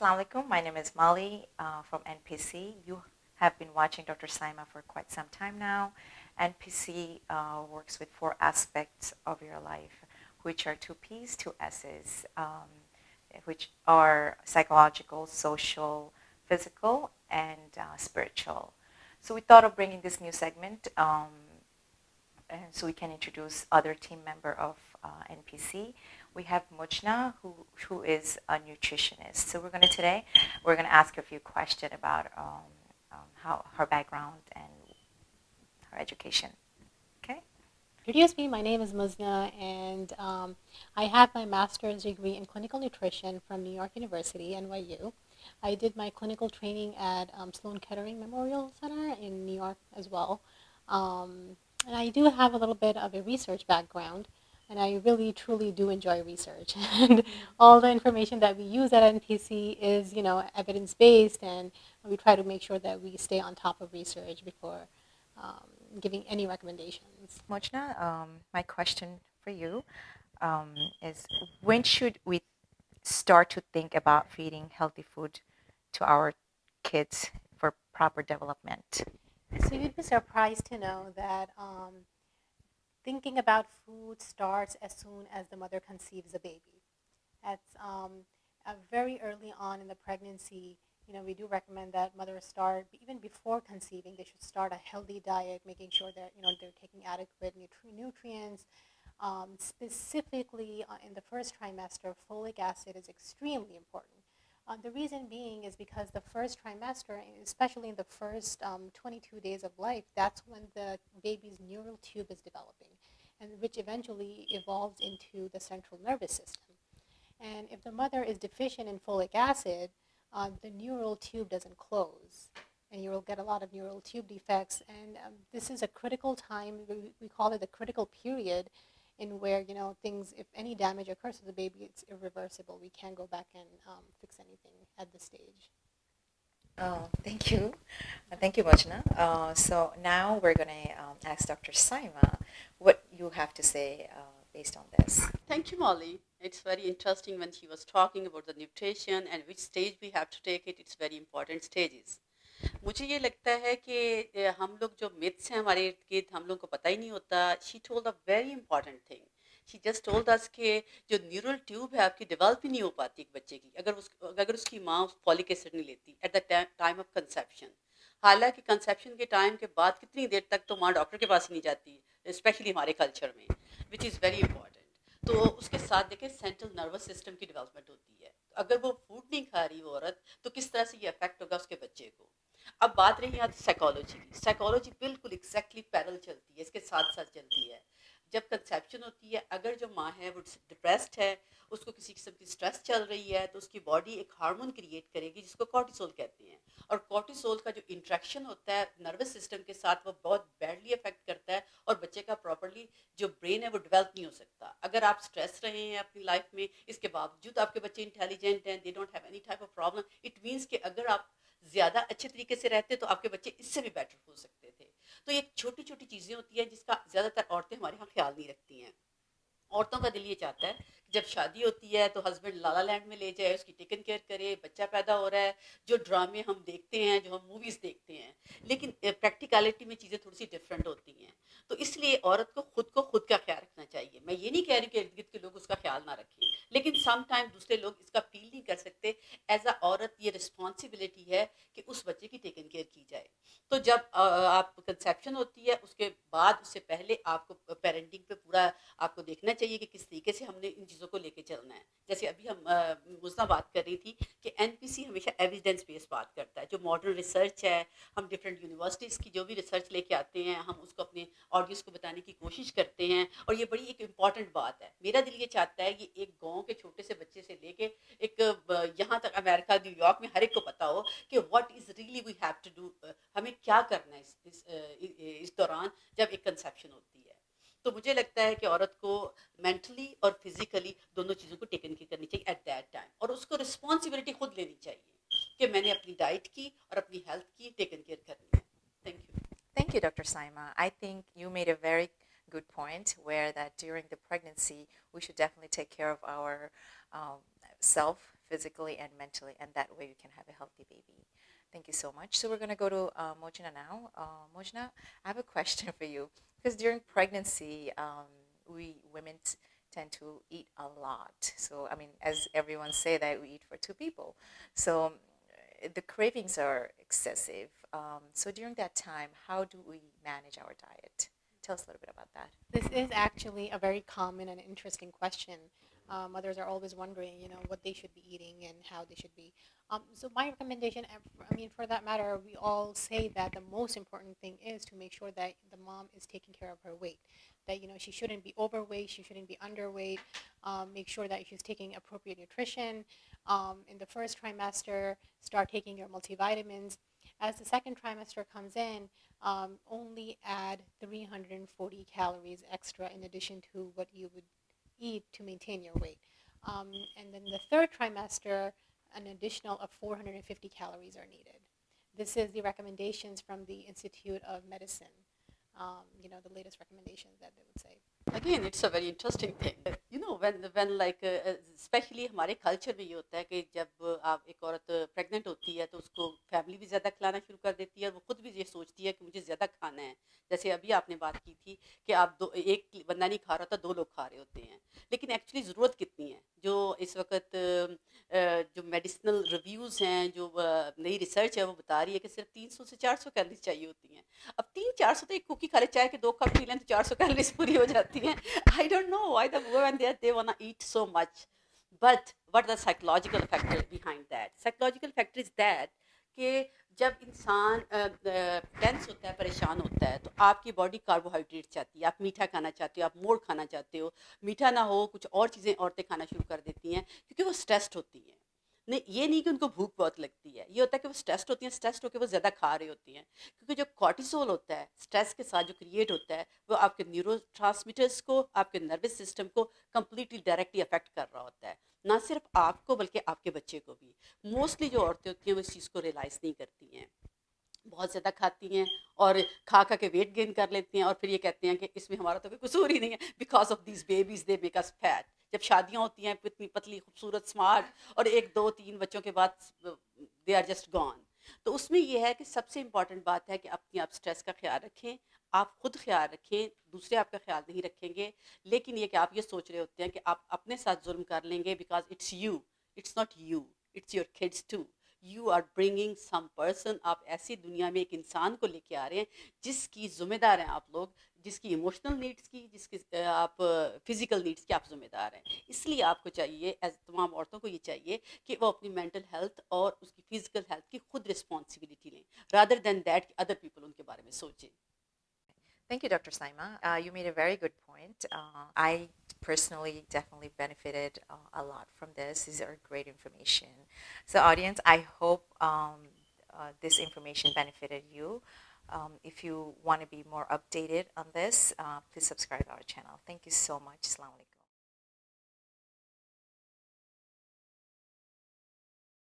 Assalamu alaikum. My name is Molly from NPC. You have been watching Dr. Saima for quite some time now. NPC works with 4 aspects of your life, which are 2 P's, 2 S's, which are psychological, social, physical, and spiritual. So we thought of bringing this new segment and so we can introduce other team member of NPC. We have Muznah, who is a nutritionist. So we're going to ask her a few questions about how her background and her education. Okay. Introduce me. My name is Muznah, and I have my master's degree in clinical nutrition from New York University, NYU. I did my clinical training at Sloan Kettering Memorial Center in New York as well. And I do have a little bit of a research background, and I really, truly do enjoy research. And all the information that we use at NPC is, evidence-based, and we try to make sure that we stay on top of research before giving any recommendations. Muznah, my question for you is when should we start to think about feeding healthy food to our kids for proper development? So you'd be surprised to know that thinking about food starts as soon as the mother conceives a baby. That's very early on in the pregnancy. We do recommend that mothers start, even before conceiving, they should start a healthy diet, making sure that, they're taking adequate nutrients. Specifically in the first trimester, folic acid is extremely important. The reason being is because the first trimester, especially in the first 22 days of life, that's when the baby's neural tube is developing, and which eventually evolves into the central nervous system. And if the mother is deficient in folic acid, the neural tube doesn't close, and you'll get a lot of neural tube defects. And this is a critical time. We call it the critical period, in where things, if any damage occurs to the baby, it's irreversible. We can't go back and fix anything at this stage. Oh, thank you. Thank you, Muznah. So now we're going to ask Dr. Saima what you have to say based on this. Thank you, Molly. It's very interesting when she was talking about the nutrition and which stage we have to take it. It's very important stages. मुझे ये लगता है कि हम लोग जो myths हैं हमारे इर्द गिर्द हम लोग को पता ही नहीं होता. She told a very important thing. She just told us कि जो न्यूरल ट्यूब है आपकी डेवलप ही नहीं हो पाती एक बच्चे की अगर उसकी माँ उस फॉलिक एसिड नहीं लेती at the time of conception. हालांकि कंसेप्शन के टाइम के बाद कितनी देर तक तो माँ डॉक्टर के पास ही नहीं जाती, स्पेशली हमारे कल्चर में, विच इज़ वेरी इंपॉर्टेंट. तो उसके साथ देखें सेंट्रल नर्वस सिस्टम की डेवलपमेंट होती है. अगर वो फूड नहीं खा रही वो औरत तो किस तरह से ये अफेक्ट होगा उसके बच्चे को. अब बात रही यहाँ साइकोलॉजी की. साइकोलॉजी बिल्कुल एग्जैक्टली पैरेलल चलती है, इसके साथ साथ चलती है. जब कंसेप्शन होती है, अगर जो माँ है वो डिप्रेस्ड है, उसको किसी किस्म की स्ट्रेस चल रही है, तो उसकी बॉडी एक हार्मोन क्रिएट करेगी जिसको कॉर्टिसोल कहते हैं. और कॉर्टिसोल का जो इंट्रैक्शन होता है नर्वस सिस्टम के साथ वो बहुत बैडली अफेक्ट करता है और बच्चे का प्रॉपर्ली जो ब्रेन है वो डेवलप नहीं हो सकता. अगर आप स्ट्रेस रहे हैं अपनी लाइफ में, इसके बावजूद आपके बच्चे इंटेलिजेंट हैं, they don't have any type of problem, it means कि अगर आप ज़्यादा अच्छे तरीके से रहते तो आपके बच्चे इससे भी बेटर हो सकते थे. तो ये छोटी छोटी चीज़ें होती हैं जिसका ज़्यादातर औरतें हमारे यहाँ ख्याल नहीं रखती हैं. औरतों का दिल ये चाहता है कि जब शादी होती है तो हस्बैंड लाला लैंड में ले जाए, उसकी टेकन केयर करे, बच्चा पैदा हो रहा है, जो ड्रामे हम देखते हैं, जो हम मूवीज़ देखते हैं. लेकिन प्रैक्टिकलिटी में चीज़ें थोड़ी सी डिफरेंट होती हैं. तो इसलिए औरत को खुद का ख्याल रखना चाहिए. मैं ये नहीं कह रही कि इर्द गिर्द के लोग उसका ख्याल ना रखें, लेकिन सम टाइम दूसरे लोग इसका फील नहीं कर सकते. एज अ औरत ये रिस्पॉन्सिबिलिटी है कि उस बच्चे की टेकन केयर की जाए. तो जब आप कंसेप्शन होती है उसके बाद, उससे पहले आपको पेरेंटिंग पे पूरा आपको देखना चाहिए कि किस तरीके से हमने इन चीज़ों को लेके चलना है. जैसे अभी हम मुज़्ना बात कर रही थी कि एनपीसी हमेशा एविडेंस बेस्ड बात करता है. जो मॉडर्न रिसर्च है, हम डिफरेंट यूनिवर्सिटीज़ की जो भी रिसर्च लेके आते हैं, हम उसको अपने ऑडियंस को बताने की कोशिश करते हैं. और ये बड़ी एक इम्पॉर्टेंट बात है. मेरा दिल ये चाहता है कि एक गाँव के छोटे से बच्चे से लेके एक यहाँ तक अमेरिका, न्यूयॉर्क में हर एक को पता हो कि what is really we have to do, हमें क्या करना है इस दौरान जब एक कंसेप्शन होती है. तो मुझे लगता है कि औरत को मेंटली और फिजिकली दोनों चीज़ों को टेकन केयर करनी चाहिए एट दैट टाइम, और उसको रिस्पॉन्सिबिलिटी खुद लेनी चाहिए कि मैंने अपनी डाइट की और अपनी हेल्थ की टेकन केयर करनी है. Thank you. Thank you, Dr. Saima. I think you made a very good point where that during the pregnancy we should definitely take care of our self physically and mentally, and that way you can have a healthy baby. Thank you so much. So we're going to go to Mojna now. Mojna, I have a question for you, because during pregnancy, we women tend to eat a lot. So, I mean, as everyone say that we eat for two people. So the cravings are excessive. So during that time, how do we manage our diet? Tell us a little bit about that. This is actually a very common and interesting question. Mothers are always wondering, what they should be eating and how they should be. So my recommendation, I mean, for that matter, we all say that the most important thing is to make sure that the mom is taking care of her weight. That, she shouldn't be overweight, she shouldn't be underweight. Make sure that she's taking appropriate nutrition. In the first trimester, start taking your multivitamins. As the second trimester comes in, only add 340 calories extra in addition to what you would eat to maintain your weight. And then the third trimester, an additional of 450 calories are needed. This is the recommendations from the Institute of Medicine, the latest recommendations that they would say. Again, it's a very interesting thing. When like especially हमारे culture में ये होता है कि जब आप एक औरत प्रेग्नेंट होती है तो उसको फैमिली भी ज़्यादा खिलाना शुरू कर देती है और वो खुद भी ये सोचती है कि मुझे ज़्यादा खाना है. जैसे अभी आपने बात की थी कि आप एक बंदा नहीं खा रहा था, 2 लोग खा रहे होते हैं. लेकिन एक्चुअली ज़रूरत कितनी है? जो इस वक्त जो मेडिसिनल रिव्यूज़ हैं, जो नई रिसर्च है वो बता रही है कि सिर्फ 300 से 400 कैलोरीज चाहिए होती हैं. अब 300-400 तो एक कुकी खा ले, चाय के 2 कप पी लें तो 400 कैलोरीज पूरी हो जाती हैं. I don't know why the women there they wanna eat so much, but what the psychological factor behind that? Psychological factor is that कि जब इंसान टेंस होता है, परेशान होता है, तो आपकी बॉडी कार्बोहाइड्रेट चाहती है, आप मीठा खाना चाहते हो, आप मोड़ खाना चाहते हो. मीठा ना हो, कुछ और चीज़ें औरतें खाना शुरू कर देती हैं क्योंकि वो स्ट्रेस्ड होती हैं. नहीं, ये नहीं कि उनको भूख बहुत लगती है, ये होता है कि वो स्ट्रेस्ड होती हैं, स्ट्रेस्ड होकर वो ज़्यादा खा रही होती हैं. क्योंकि जो कॉर्टिसोल होता है स्ट्रेस के साथ जो क्रिएट होता है, वो आपके न्यूरोट्रांसमीटर्स को, आपके नर्वस सिस्टम को कम्प्लीटली डायरेक्टली अफेक्ट कर रहा होता है. ना सिर्फ आपको बल्कि आपके बच्चे को भी. मोस्टली जो औरतें होती हैं वो इस चीज़ को रियलाइज़ नहीं करती हैं, बहुत ज़्यादा खाती हैं और खा के वेट गेन कर लेती हैं और फिर ये कहते हैं कि इसमें हमारा तो कोई कसूर ही नहीं है, because of these babies they make us fat. जब शादियां होती हैं इतनी पतली खूबसूरत स्मार्ट और 1 2 3 बच्चों के बाद दे आर जस्ट गॉन. तो उसमें यह है कि सबसे इम्पॉर्टेंट बात है कि अपनी आप स्ट्रेस का ख्याल रखें, आप खुद ख्याल रखें, दूसरे आपका ख्याल नहीं रखेंगे. लेकिन ये कि आप ये सोच रहे होते हैं कि आप अपने साथ जुल्म कर लेंगे, because it's you, it's not you, it's your kids too. You are bringing some person. आप ऐसी दुनिया में एक इंसान को लेके आ रहे हैं जिसकी ज़िम्मेदार हैं आप लोग, जिसकी इमोशनल नीड्स की, जिसकी आप फिज़िकल नीड्स की आप ज़िम्मेदार हैं. इसलिए आपको चाहिए, एज तमाम औरतों को ये चाहिए कि वो अपनी मेंटल हेल्थ और उसकी फ़िज़िकल हेल्थ की खुद रिस्पॉन्सिबिलिटी लें, रादर दैन दैट कि अदर पीपल उनके बारे में सोचें. Thank you, Dr. Saima. You made a very good point. I personally definitely benefited a lot from this. These are great information. So, audience, I hope this information benefited you. If you want to be more updated on this, please subscribe to our channel. Thank you so much. Assalamu alaikum.